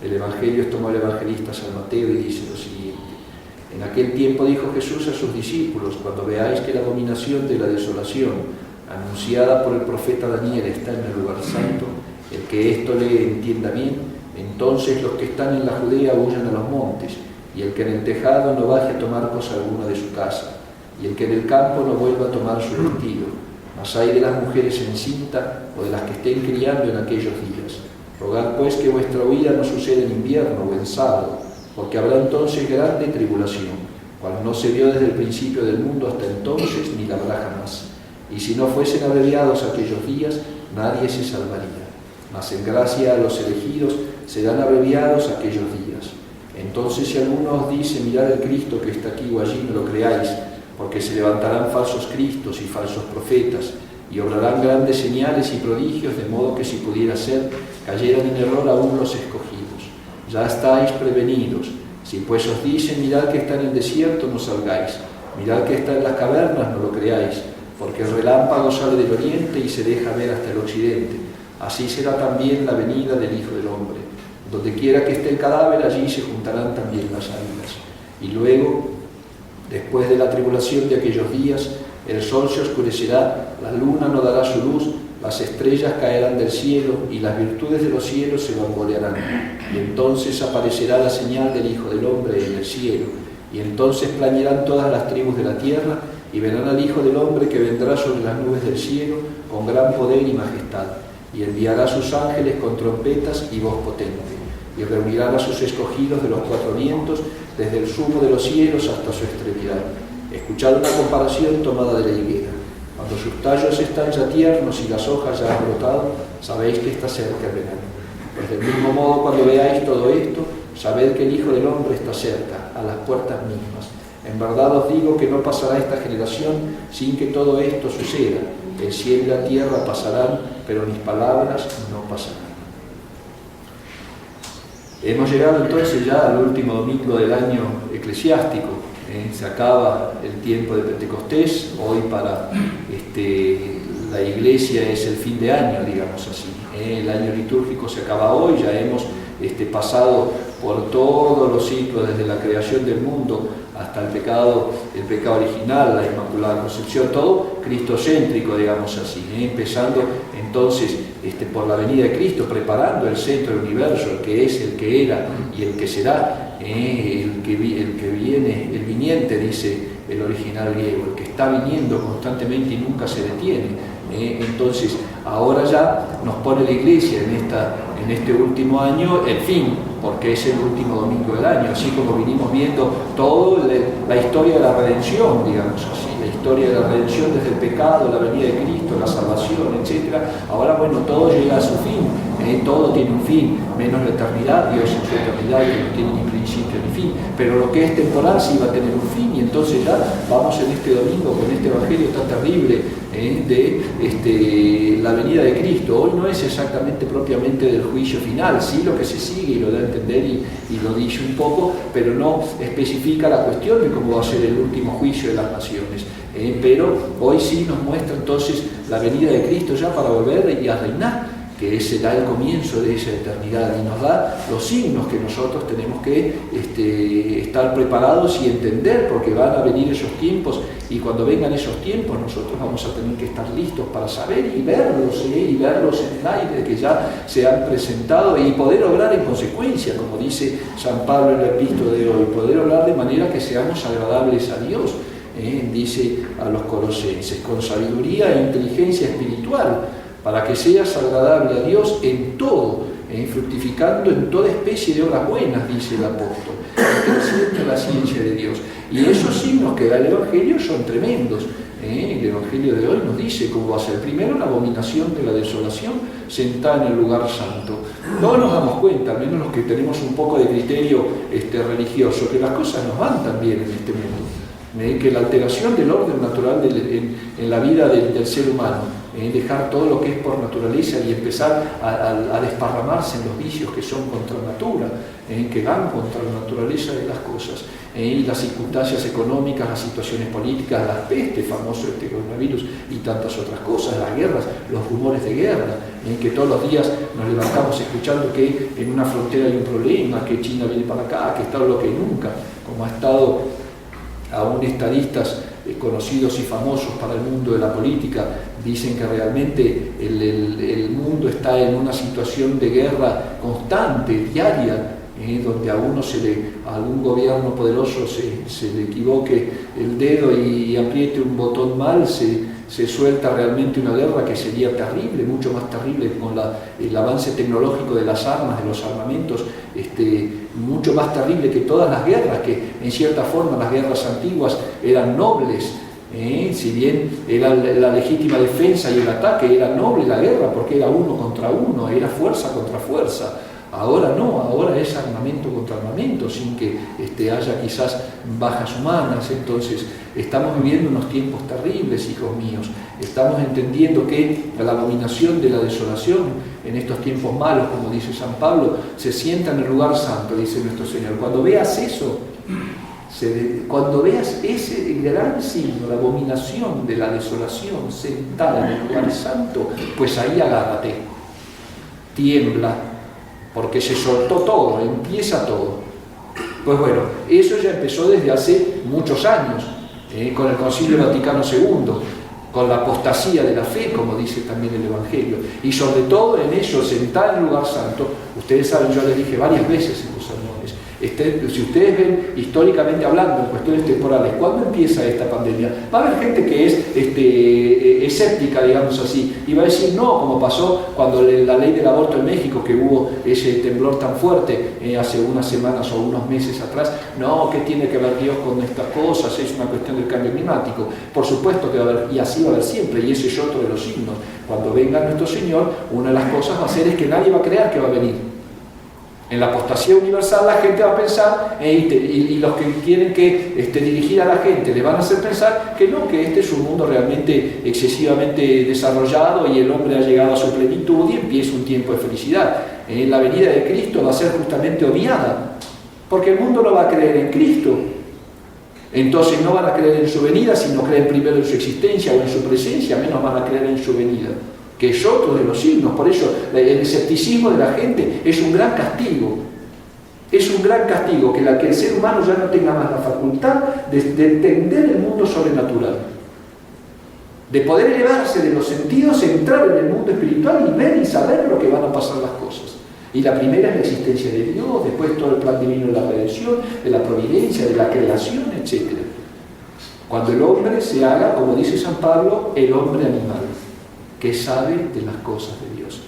El Evangelio es tomado el evangelista San Mateo y dice lo siguiente: en aquel tiempo dijo Jesús a sus discípulos: cuando veáis que la abominación de la desolación anunciada por el profeta Daniel está en el lugar santo, el que esto lee entienda bien, entonces los que están en la Judea huyan a los montes, y el que en el tejado no baje a tomar cosa alguna de su casa, y el que en el campo no vuelva a tomar su vestido. Mas hay de las mujeres encinta o de las que estén criando en aquellos días. Rogad pues que vuestra huida no suceda en invierno o en sábado, porque habrá entonces grande tribulación, cual no se vio desde el principio del mundo hasta entonces, ni la habrá jamás. Y si no fuesen abreviados aquellos días, nadie se salvaría. Mas en gracia a los elegidos serán abreviados aquellos días. Entonces si alguno os dice: mirad el Cristo que está aquí o allí, no lo creáis, porque se levantarán falsos cristos y falsos profetas, y obrarán grandes señales y prodigios, de modo que si pudiera ser, cayeran en error aún los escogidos. Ya estáis prevenidos. Si pues os dicen: mirad que está en el desierto, no salgáis. Mirad que está en las cavernas, no lo creáis, porque el relámpago sale del oriente y se deja ver hasta el occidente. Así será también la venida del Hijo del Hombre. Donde quiera que esté el cadáver, allí se juntarán también las águilas. Y luego, después de la tribulación de aquellos días, el sol se oscurecerá, la luna no dará su luz, las estrellas caerán del cielo y las virtudes de los cielos se bambolearán. Y entonces aparecerá la señal del Hijo del Hombre en el cielo. Y entonces plañirán todas las tribus de la tierra y verán al Hijo del Hombre que vendrá sobre las nubes del cielo con gran poder y majestad. Y enviará a sus ángeles con trompetas y voz potente. Y reunirán a sus escogidos de los cuatro vientos, desde el sumo de los cielos hasta su extremidad. Escuchad una comparación tomada de la higuera. Cuando sus tallos están ya tiernos y las hojas ya han brotado, sabéis que está cerca el verano. Pues del mismo modo, cuando veáis todo esto, sabed que el Hijo del Hombre está cerca, a las puertas mismas. En verdad os digo que no pasará esta generación sin que todo esto suceda. El cielo y la tierra pasarán, pero mis palabras no pasarán. Hemos llegado entonces ya al último domingo del año eclesiástico. Se acaba el tiempo de Pentecostés. Hoy para la Iglesia es el fin de año, digamos así. El año litúrgico se acaba hoy. Ya hemos pasado por todos los ciclos, desde la creación del mundo hasta el pecado original, la Inmaculada Concepción, todo cristocéntrico, digamos así, empezando entonces por la venida de Cristo, preparando el centro del universo, el que es, el que era y el que será, el que viene, el viniente, dice el original griego, el que está viniendo constantemente y nunca se detiene. Entonces, ahora ya nos pone la Iglesia en este último año el fin, porque es el último domingo del año, así como vinimos viendo toda la historia de la redención, digamos así, la historia de la redención desde el pecado, la venida de Cristo, la salvación, etc. Ahora, bueno, todo llega a su fin, todo tiene un fin, menos la eternidad. Dios en su eternidad que no tiene ni principio ni fin, pero lo que es temporal sí va a tener un fin, y entonces ya vamos en este domingo con este evangelio tan terrible de la venida de Cristo. Hoy no es exactamente propiamente del juicio final, sí lo que se sigue y lo da a entender y lo dice un poco, pero no especifica la cuestión de cómo va a ser el último juicio de las naciones. Pero hoy sí nos muestra entonces la venida de Cristo ya para volver y a reinar, que será el comienzo de esa eternidad, y nos da los signos que nosotros tenemos que estar preparados y entender, porque van a venir esos tiempos, y cuando vengan esos tiempos nosotros vamos a tener que estar listos para saber y verlos en el aire que ya se han presentado, y poder obrar en consecuencia, como dice San Pablo en la epístola de hoy, poder obrar de manera que seamos agradables a Dios. Dice a los colosenses, con sabiduría e inteligencia espiritual, para que seas agradable a Dios en todo, fructificando en toda especie de obras buenas, dice el apóstol, creciendo en la ciencia de Dios. Y esos signos que da el Evangelio son tremendos. El Evangelio de hoy nos dice cómo va a ser. Primero, la abominación de la desolación sentada en el lugar santo. No nos damos cuenta, al menos los que tenemos un poco de criterio religioso, que las cosas nos van también en este mundo. Que la alteración del orden natural en la vida del ser humano, dejar todo lo que es por naturaleza y empezar a desparramarse en los vicios que son contra natura, que van contra la naturaleza de las cosas, y las circunstancias económicas, las situaciones políticas, las pestes, famoso coronavirus y tantas otras cosas, las guerras, los rumores de guerra, que todos los días nos levantamos escuchando que en una frontera hay un problema, que China viene para acá, que está lo que nunca, como ha estado aún estadistas conocidos y famosos para el mundo de la política, dicen que realmente el mundo está en una situación de guerra constante, diaria, donde a algún gobierno poderoso se le equivoque el dedo y apriete un botón mal, se suelta realmente una guerra que sería terrible, mucho más terrible con el avance tecnológico de las armas, de los armamentos, mucho más terrible que todas las guerras, que en cierta forma las guerras antiguas eran nobles, si bien era la legítima defensa y el ataque, era noble la guerra porque era uno contra uno, era fuerza contra fuerza. Ahora no, ahora es armamento contra armamento, sin que haya quizás bajas humanas. Entonces estamos viviendo unos tiempos terribles, hijos míos. Estamos entendiendo que la abominación de la desolación en estos tiempos malos, como dice San Pablo, se sienta en el lugar santo, dice nuestro Señor. Cuando veas eso, cuando veas ese gran signo, la abominación de la desolación sentada en el lugar santo, pues ahí agárrate, tiembla, porque se soltó todo, empieza todo. Pues bueno, eso ya empezó desde hace muchos años, con el Concilio Vaticano II, con la apostasía de la fe, como dice también el Evangelio, y sobre todo en eso, sentar en el lugar santo. Ustedes saben, yo les dije varias veces en los sermones, si ustedes ven históricamente hablando en cuestiones temporales, ¿cuándo empieza esta pandemia? Va a haber gente que es escéptica, digamos así, y va a decir no, como pasó cuando la ley del aborto en México, que hubo ese temblor tan fuerte hace unas semanas o unos meses atrás. No, ¿qué tiene que ver Dios con estas cosas? Es una cuestión del cambio climático. Por supuesto que va a haber, y así va a haber siempre, y ese es otro de los signos. Cuando venga nuestro Señor, una de las cosas va a ser es que nadie va a creer que va a venir. En la apostasía universal la gente va a pensar, y los que tienen que dirigir a la gente le van a hacer pensar que no, que este es un mundo realmente excesivamente desarrollado y el hombre ha llegado a su plenitud y empieza un tiempo de felicidad. La venida de Cristo va a ser justamente obviada, porque el mundo no va a creer en Cristo. Entonces no van a creer en su venida, sino creen primero en su existencia o en su presencia, menos van a creer en su venida, que es otro de los signos. Por eso el escepticismo de la gente es un gran castigo. Es un gran castigo que el ser humano ya no tenga más la facultad de entender el mundo sobrenatural, de poder elevarse de los sentidos, entrar en el mundo espiritual y ver y saber lo que van a pasar las cosas. Y la primera es la existencia de Dios, después todo el plan divino de la redención, de la providencia, de la creación, etc. Cuando el hombre se haga, como dice San Pablo, el hombre animal, que sabe de las cosas de Dios.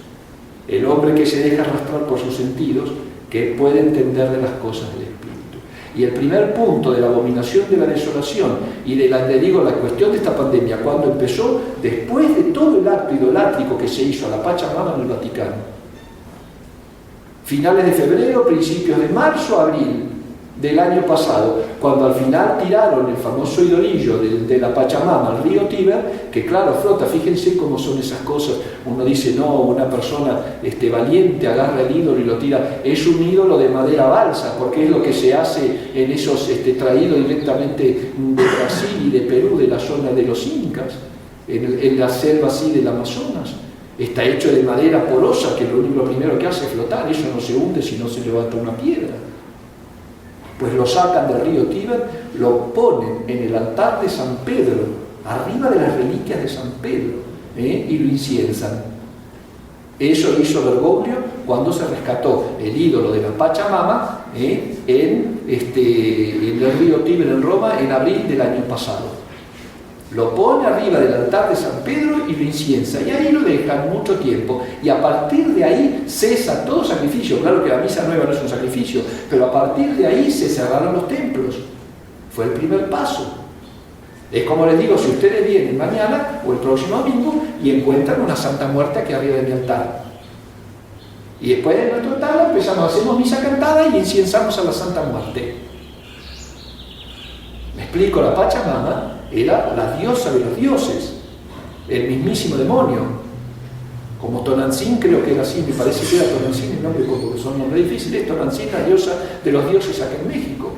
El hombre que se deja arrastrar por sus sentidos, que puede entender de las cosas del Espíritu. Y el primer punto de la abominación de la desolación y de la cuestión de esta pandemia, cuando empezó, después de todo el acto idolátrico que se hizo a la Pachamama en el Vaticano, finales de febrero, principios de marzo, abril del año pasado, cuando al final tiraron el famoso idolillo de la Pachamama al río Tíber, que claro, flota. Fíjense cómo son esas cosas. Uno dice, no, una persona valiente agarra el ídolo y lo tira. Es un ídolo de madera balsa, porque es lo que se hace en esos traídos directamente de Brasil y de Perú, de la zona de los incas, en la selva así del Amazonas. Está hecho de madera porosa, que lo primero que hace es flotar. Eso no se hunde si no se levanta una piedra. Pues lo sacan del río Tíber, lo ponen en el altar de San Pedro, arriba de las reliquias de San Pedro, y lo inciensan. Eso hizo Bergoglio cuando se rescató el ídolo de la Pachamama en el río Tíber en Roma en abril del año pasado. Lo pone arriba del altar de San Pedro y lo inciensa, y ahí lo dejan mucho tiempo, y a partir de ahí cesa todo sacrificio. Claro que la misa nueva no es un sacrificio, pero a partir de ahí se cerraron los templos. Fue el primer paso. Es como les digo, si ustedes vienen mañana o el próximo domingo y encuentran una Santa Muerte aquí arriba de mi altar, y después de nuestro altar hacemos misa cantada y inciensamos a la Santa Muerte. ¿Me explico? La Pachamama era la diosa de los dioses, el mismísimo demonio. Como Tonantzin, creo que era así, me parece que era Tonantzin el nombre, porque son nombres difíciles. Tonantzin, la diosa de los dioses acá en México.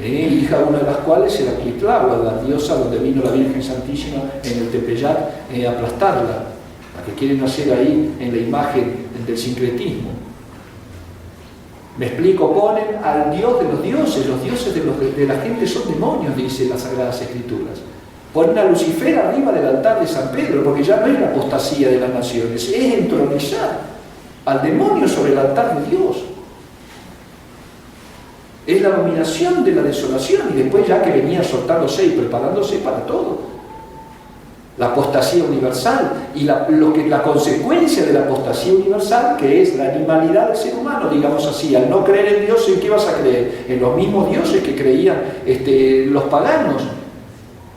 Hija una de las cuales era Quitlagua, la diosa donde vino la Virgen Santísima en el Tepeyac a aplastarla, la que quieren hacer ahí en la imagen del sincretismo. Me explico, ponen al Dios de los dioses de la gente son demonios, dice las Sagradas Escrituras. Ponen a Lucifer arriba del altar de San Pedro, porque ya no es la apostasía de las naciones, es entronizar al demonio sobre el altar de Dios. Es la dominación de la desolación, y después ya que venía soltándose y preparándose para todo. La apostasía universal, y la consecuencia de la apostasía universal, que es la animalidad del ser humano, digamos así. Al no creer en Dios, ¿en qué vas a creer? En los mismos dioses que creían los paganos.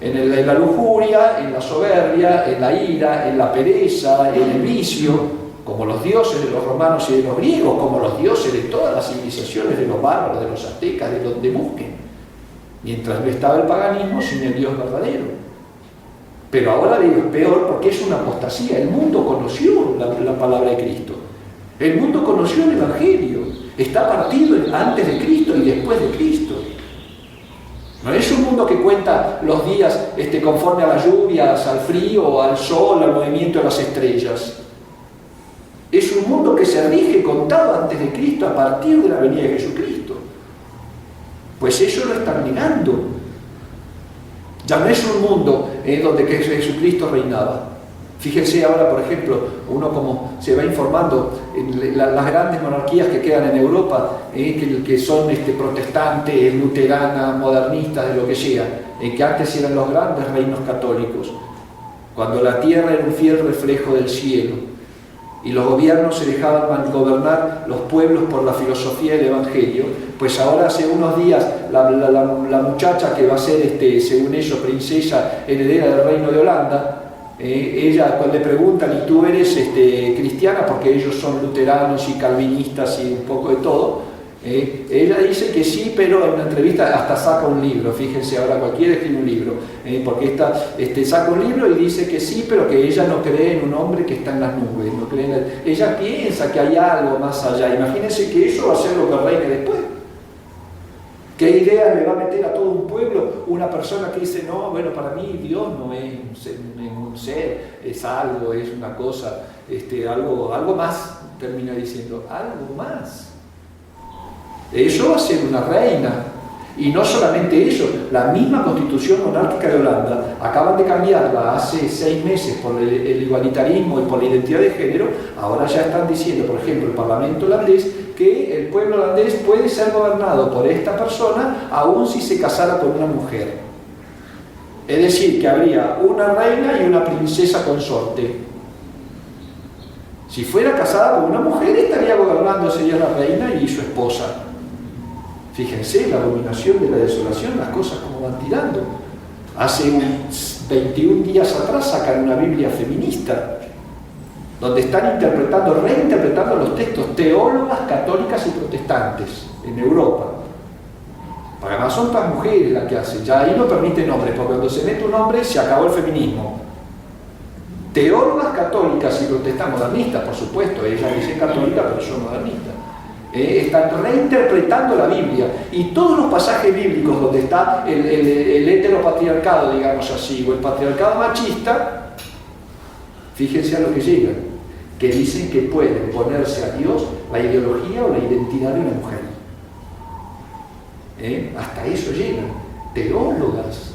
En la lujuria, en la soberbia, en la ira, en la pereza, en el vicio, como los dioses de los romanos y de los griegos, como los dioses de todas las civilizaciones, de los bárbaros, de los aztecas, de donde busquen. Mientras no estaba el paganismo sin el Dios verdadero. Pero ahora digo, es peor porque es una apostasía. El mundo conoció la palabra de Cristo. El mundo conoció el Evangelio. Está partido antes de Cristo y después de Cristo. No es un mundo que cuenta los días conforme a las lluvias, al frío, al sol, al movimiento de las estrellas. Es un mundo que se rige contado antes de Cristo a partir de la venida de Jesucristo. Pues eso lo están negando. Ya no es un mundo donde Jesucristo reinaba. Fíjense ahora, por ejemplo, uno como se va informando en las grandes monarquías que quedan en Europa, que son protestantes, luteranas, modernistas, de lo que sea, que antes eran los grandes reinos católicos, cuando la tierra era un fiel reflejo del cielo, y los gobiernos se dejaban gobernar los pueblos por la filosofía del Evangelio, pues ahora hace unos días la muchacha que va a ser, según ellos, princesa heredera del reino de Holanda, ella cuando le preguntan, ¿y tú eres cristiana? Porque ellos son luteranos y calvinistas y un poco de todo, ella dice que sí, pero en una entrevista hasta saca un libro. Fíjense, ahora cualquiera escribe un libro, porque saca un libro y dice que sí, pero que ella no cree en un hombre que está en las nubes, no cree ella piensa que hay algo más allá. Imagínense que eso va a ser lo que reine después. ¿Qué idea le va a meter a todo un pueblo una persona que dice, no, bueno, para mí Dios no es un ser, es algo, es una cosa, algo más, termina diciendo, algo más. Eso va a ser una reina. Y no solamente eso, la misma constitución monárquica de Holanda, acaban de cambiarla hace 6 meses por el igualitarismo y por la identidad de género. Ahora ya están diciendo, por ejemplo, el Parlamento holandés, que el pueblo holandés puede ser gobernado por esta persona aun si se casara con una mujer. Es decir, que habría una reina y una princesa consorte. Si fuera casada con una mujer, estaría gobernando, sería la reina y su esposa. Fíjense, la dominación de la desolación, las cosas como van tirando. Hace 21 días atrás sacan una Biblia feminista, donde están reinterpretando los textos, teólogas católicas y protestantes en Europa. Porque además son las mujeres las que hacen, ya ahí no permiten hombres, porque cuando se mete un hombre se acabó el feminismo. Teólogas católicas y protestantes, modernistas, por supuesto, ellas dicen católica, pero son modernistas. Están reinterpretando la Biblia, y todos los pasajes bíblicos donde está el heteropatriarcado, digamos así, o el patriarcado machista, fíjense a lo que llegan, que dicen que pueden ponerse a Dios la ideología o la identidad de una mujer. Hasta eso llegan, teólogas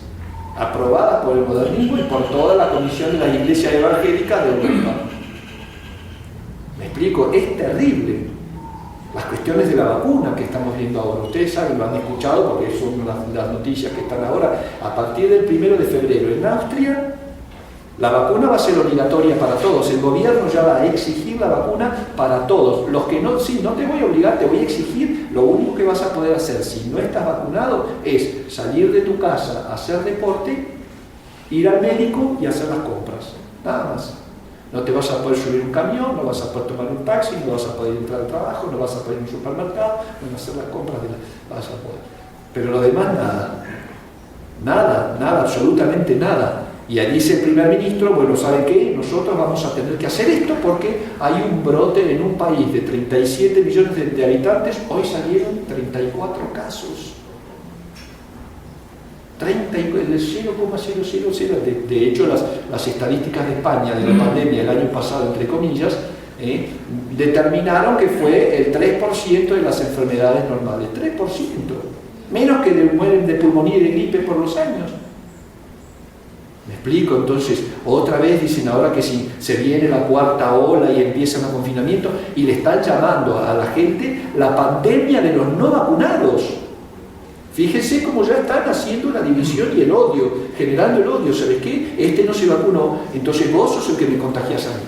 aprobadas por el modernismo y por toda la Comisión de las Iglesias Evangélicas de Europa. ¿Me explico? Es terrible. Las cuestiones de la vacuna que estamos viendo ahora, ustedes saben, lo han escuchado porque son las noticias que están ahora. A partir del 1 de febrero en Austria, la vacuna va a ser obligatoria para todos. El gobierno ya va a exigir la vacuna para todos. Los que no, sí, no te voy a obligar, te voy a exigir. Lo único que vas a poder hacer si no estás vacunado es salir de tu casa, hacer deporte, ir al médico y hacer las compras. Nada más. No te vas a poder subir un camión, no vas a poder tomar un taxi, no vas a poder entrar al trabajo, no vas a poder ir a un supermercado, no vas a hacer las compras, vas a poder. Pero lo demás nada. Nada, absolutamente nada. Y ahí dice el primer ministro, bueno, ¿saben qué? Nosotros vamos a tener que hacer esto porque hay un brote en un país de 37 millones de habitantes, hoy salieron 34 casos. 0,000. De hecho, las estadísticas de España de la pandemia el año pasado, entre comillas, determinaron que fue el 3% de las enfermedades normales. 3%. Menos que mueren de pulmonía y de gripe por los años. ¿Me explico? Entonces, otra vez dicen ahora que si se viene la cuarta ola y empiezan el confinamiento, y le están llamando a la gente la pandemia de los no vacunados. Fíjense cómo ya están haciendo la división y el odio, generando el odio. ¿Sabes qué? Este no se vacunó, entonces vos sos el que me contagias a mí.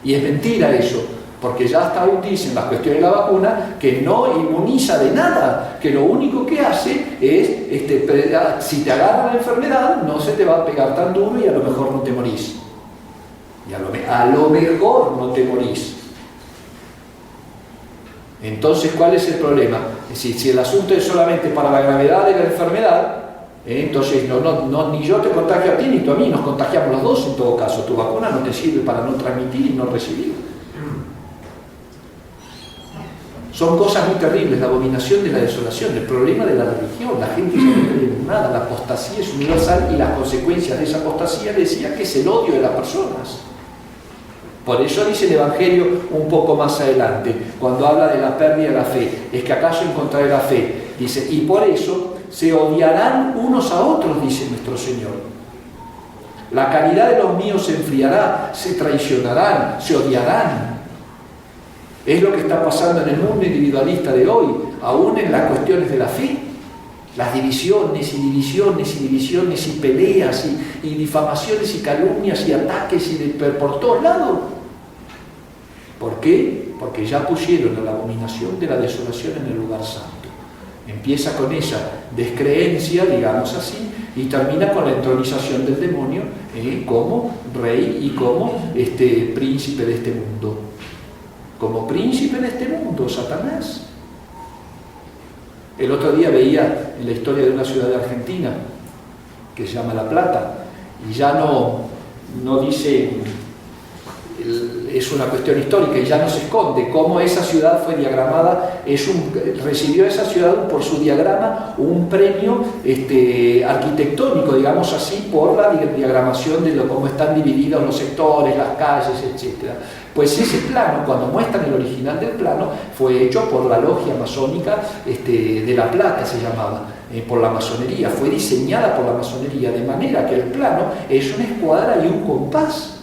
Y es mentira eso, porque ya hasta aún dicen las cuestiones de la vacuna que no inmuniza de nada, que lo único que hace es, si te agarra la enfermedad, no se te va a pegar tan duro y a lo mejor no te morís. Y a lo mejor no te morís. Entonces, ¿cuál es el problema? Si el asunto es solamente para la gravedad de la enfermedad, entonces ni yo te contagio a ti ni tú a mí, nos contagiamos los dos en todo caso. Tu vacuna no te sirve para no transmitir y no recibir. Son cosas muy terribles, la abominación de la desolación, el problema de la religión. La gente ya no cree en nada, la apostasía es universal y las consecuencias de esa apostasía decía que es el odio de las personas. Por eso dice el Evangelio un poco más adelante, cuando habla de la pérdida de la fe, es que acaso encontraré la fe. Dice, y por eso se odiarán unos a otros, dice nuestro Señor. La caridad de los míos se enfriará, se traicionarán, se odiarán. Es lo que está pasando en el mundo individualista de hoy, aún en las cuestiones de la fe. Las divisiones y divisiones y divisiones y peleas y difamaciones y calumnias y ataques por todos lados. ¿Por qué? Porque ya pusieron a la abominación de la desolación en el lugar santo. Empieza con esa descreencia, digamos así, y termina con la entronización del demonio como rey y como príncipe de este mundo. Como príncipe de este mundo, Satanás. El otro día veía en la historia de una ciudad de Argentina que se llama La Plata, y ya no dice, es una cuestión histórica y ya no se esconde cómo esa ciudad fue diagramada. Recibió esa ciudad por su diagrama un premio arquitectónico, digamos así, por la diagramación de cómo están divididos los sectores, las calles, etc. Pues ese plano, cuando muestran el original del plano, fue hecho por la logia masónica de La Plata, se llamaba, por la masonería, fue diseñada por la masonería, de manera que el plano es una escuadra y un compás.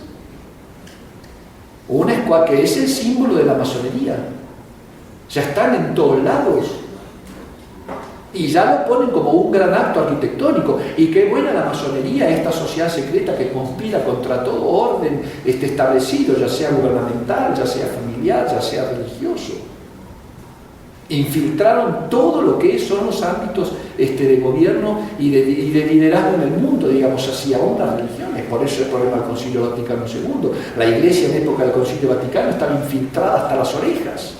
Una escuadra que es el símbolo de la masonería. Ya están en todos lados. Y ya lo ponen como un gran acto arquitectónico. Y qué buena la masonería, esta sociedad secreta que conspira contra todo orden establecido, ya sea gubernamental, ya sea familiar, ya sea religioso. Infiltraron todo lo que son los ámbitos de gobierno y de liderazgo en el mundo, digamos así, aún las religiones. Por eso el problema del Concilio Vaticano II. La Iglesia en época del Concilio Vaticano estaba infiltrada hasta las orejas,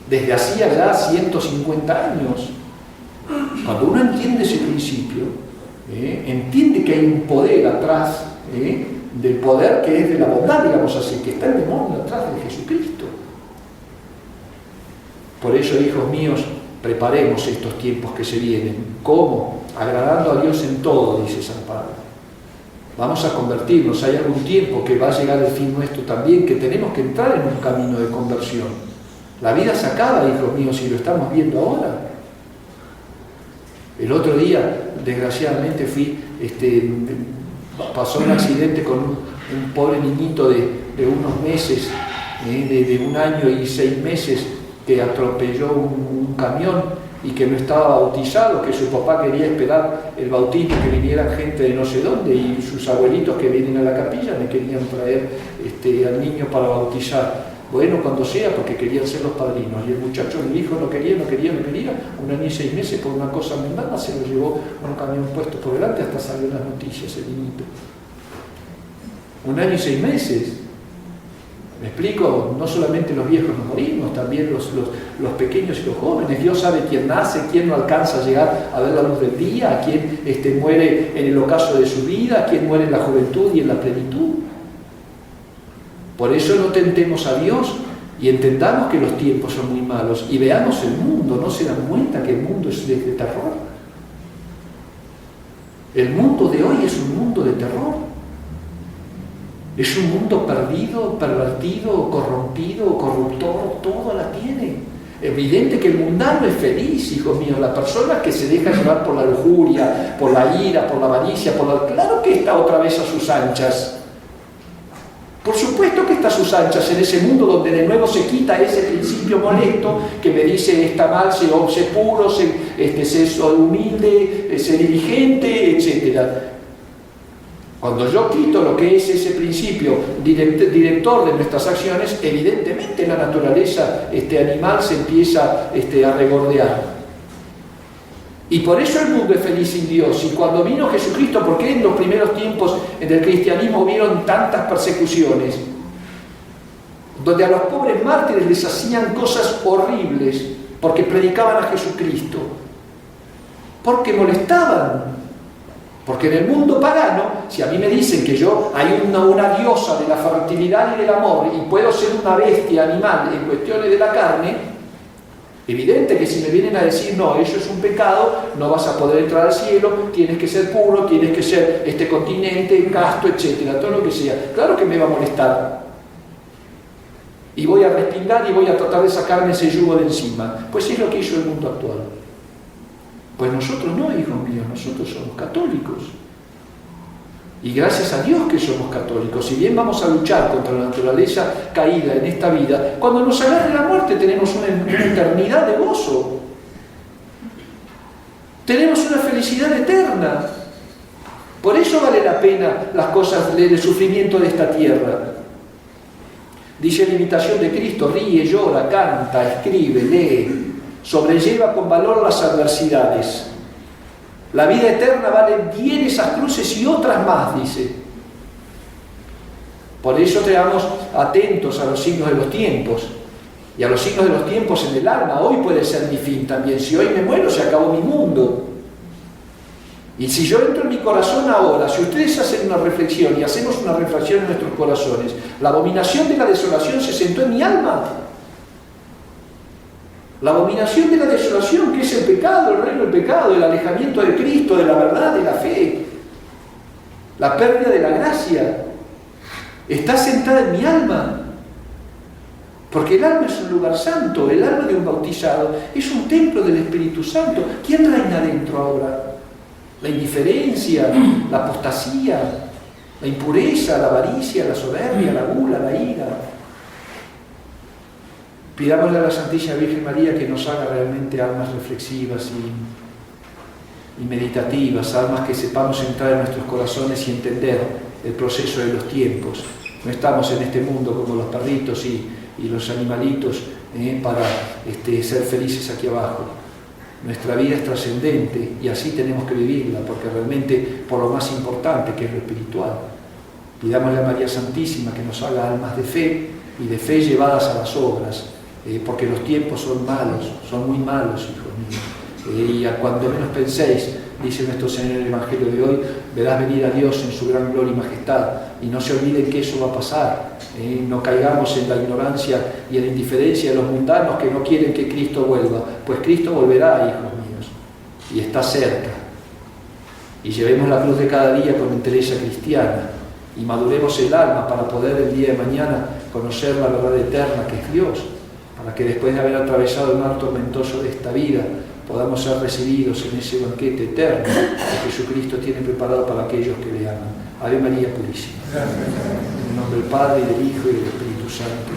desde hacía ya 150 años. Cuando uno entiende ese principio, entiende que hay un poder atrás del poder que es de la bondad, digamos así, que está el demonio atrás de Jesucristo. Por eso, hijos míos, preparemos estos tiempos que se vienen. ¿Cómo? Agradando a Dios en todo, dice San Pablo. Vamos a convertirnos. Hay algún tiempo que va a llegar el fin nuestro también, que tenemos que entrar en un camino de conversión. La vida se acaba, hijos míos, y lo estamos viendo ahora. El otro día, desgraciadamente, pasó un accidente con un pobre niñito de unos meses, de 1 año y 6 meses, que atropelló un camión y que no estaba bautizado, que su papá quería esperar el bautismo, que vinieran gente de no sé dónde, y sus abuelitos que vienen a la capilla me querían traer al niño para bautizar. Bueno, cuando sea, porque querían ser los padrinos. Y el muchacho, el hijo, no quería, 1 año y 6 meses, por una cosa mundana, se lo llevó con un camión puesto por delante, hasta salió en las noticias el niñito. 1 año y 6 meses. ¿Me explico? No solamente los viejos nos morimos, también los pequeños y los jóvenes. Dios sabe quién nace, quién no alcanza a llegar a ver la luz del día, quién muere en el ocaso de su vida, quién muere en la juventud y en la plenitud. Por eso no tentemos a Dios y entendamos que los tiempos son muy malos y veamos el mundo. ¿No se dan cuenta que el mundo es de terror? El mundo de hoy es un mundo de terror. Es un mundo perdido, pervertido, corrompido, corruptor, todo la tiene. Evidente que el mundano es feliz, hijos míos. La persona que se deja llevar por la lujuria, por la ira, por la avaricia, claro que está otra vez a sus anchas. Por supuesto que está a sus anchas en ese mundo donde de nuevo se quita ese principio molesto que me dice está mal, sé puro, sé humilde, sé diligente, etc. Cuando yo quito lo que es ese principio director de nuestras acciones, evidentemente la naturaleza animal se empieza a regordear. Y por eso el mundo es feliz sin Dios. Y cuando vino Jesucristo, ¿por qué en los primeros tiempos del cristianismo hubieron tantas persecuciones? Donde a los pobres mártires les hacían cosas horribles porque predicaban a Jesucristo. Porque molestaban. Porque en el mundo pagano, si a mí me dicen que hay una diosa de la fertilidad y del amor y puedo ser una bestia animal en cuestiones de la carne, evidente que si me vienen a decir no, eso es un pecado, no vas a poder entrar al cielo, tienes que ser puro, tienes que ser continente, casto, etcétera, todo lo que sea, claro que me va a molestar. Y voy a respingar y voy a tratar de sacarme ese yugo de encima. Pues es lo que hizo el mundo actual. Pues nosotros no, hijos míos, nosotros somos católicos. Y gracias a Dios que somos católicos. Si bien vamos a luchar contra la naturaleza caída en esta vida, cuando nos agarre la muerte tenemos una eternidad de gozo. Tenemos una felicidad eterna. Por eso vale la pena las cosas del sufrimiento de esta tierra. Dice la imitación de Cristo, ríe, llora, canta, escribe, lee. Sobrelleva con valor las adversidades. La vida eterna vale bien esas cruces y otras más, dice. Por eso estemos atentos a los signos de los tiempos. Y a los signos de los tiempos en el alma. Hoy puede ser mi fin también. Si hoy me muero, se acabó mi mundo. Y si yo entro en mi corazón ahora, si ustedes hacen una reflexión y hacemos una reflexión en nuestros corazones, la abominación de la desolación se sentó en mi alma. La abominación de la desolación, que es el pecado, el reino del pecado, el alejamiento de Cristo, de la verdad, de la fe, la pérdida de la gracia, está sentada en mi alma. Porque el alma es un lugar santo, el alma de un bautizado es un templo del Espíritu Santo. ¿Quién reina adentro ahora? La indiferencia, la apostasía, la impureza, la avaricia, la soberbia, la gula, la ira. Pidámosle a la Santísima Virgen María que nos haga realmente almas reflexivas y meditativas, almas que sepamos entrar en nuestros corazones y entender el proceso de los tiempos. No estamos en este mundo como los perritos y los animalitos para ser felices aquí abajo. Nuestra vida es trascendente y así tenemos que vivirla, porque realmente por lo más importante, que es lo espiritual. Pidámosle a María Santísima que nos haga almas de fe y de fe llevadas a las obras. Porque los tiempos son malos, son muy malos, hijos míos. Y a cuando menos penséis, dice nuestro Señor en el Evangelio de hoy, verás venir a Dios en su gran gloria y majestad. Y no se olviden que eso va a pasar. No caigamos en la ignorancia y en la indiferencia de los mundanos que no quieren que Cristo vuelva. Pues Cristo volverá, hijos míos, y está cerca. Y llevemos la cruz de cada día con entereza cristiana. Y maduremos el alma para poder el día de mañana conocer la verdad eterna que es Dios. Para que después de haber atravesado el mar tormentoso de esta vida, podamos ser recibidos en ese banquete eterno que Jesucristo tiene preparado para aquellos que le aman. Ave María Purísima. En el nombre del Padre, y del Hijo, y del Espíritu Santo.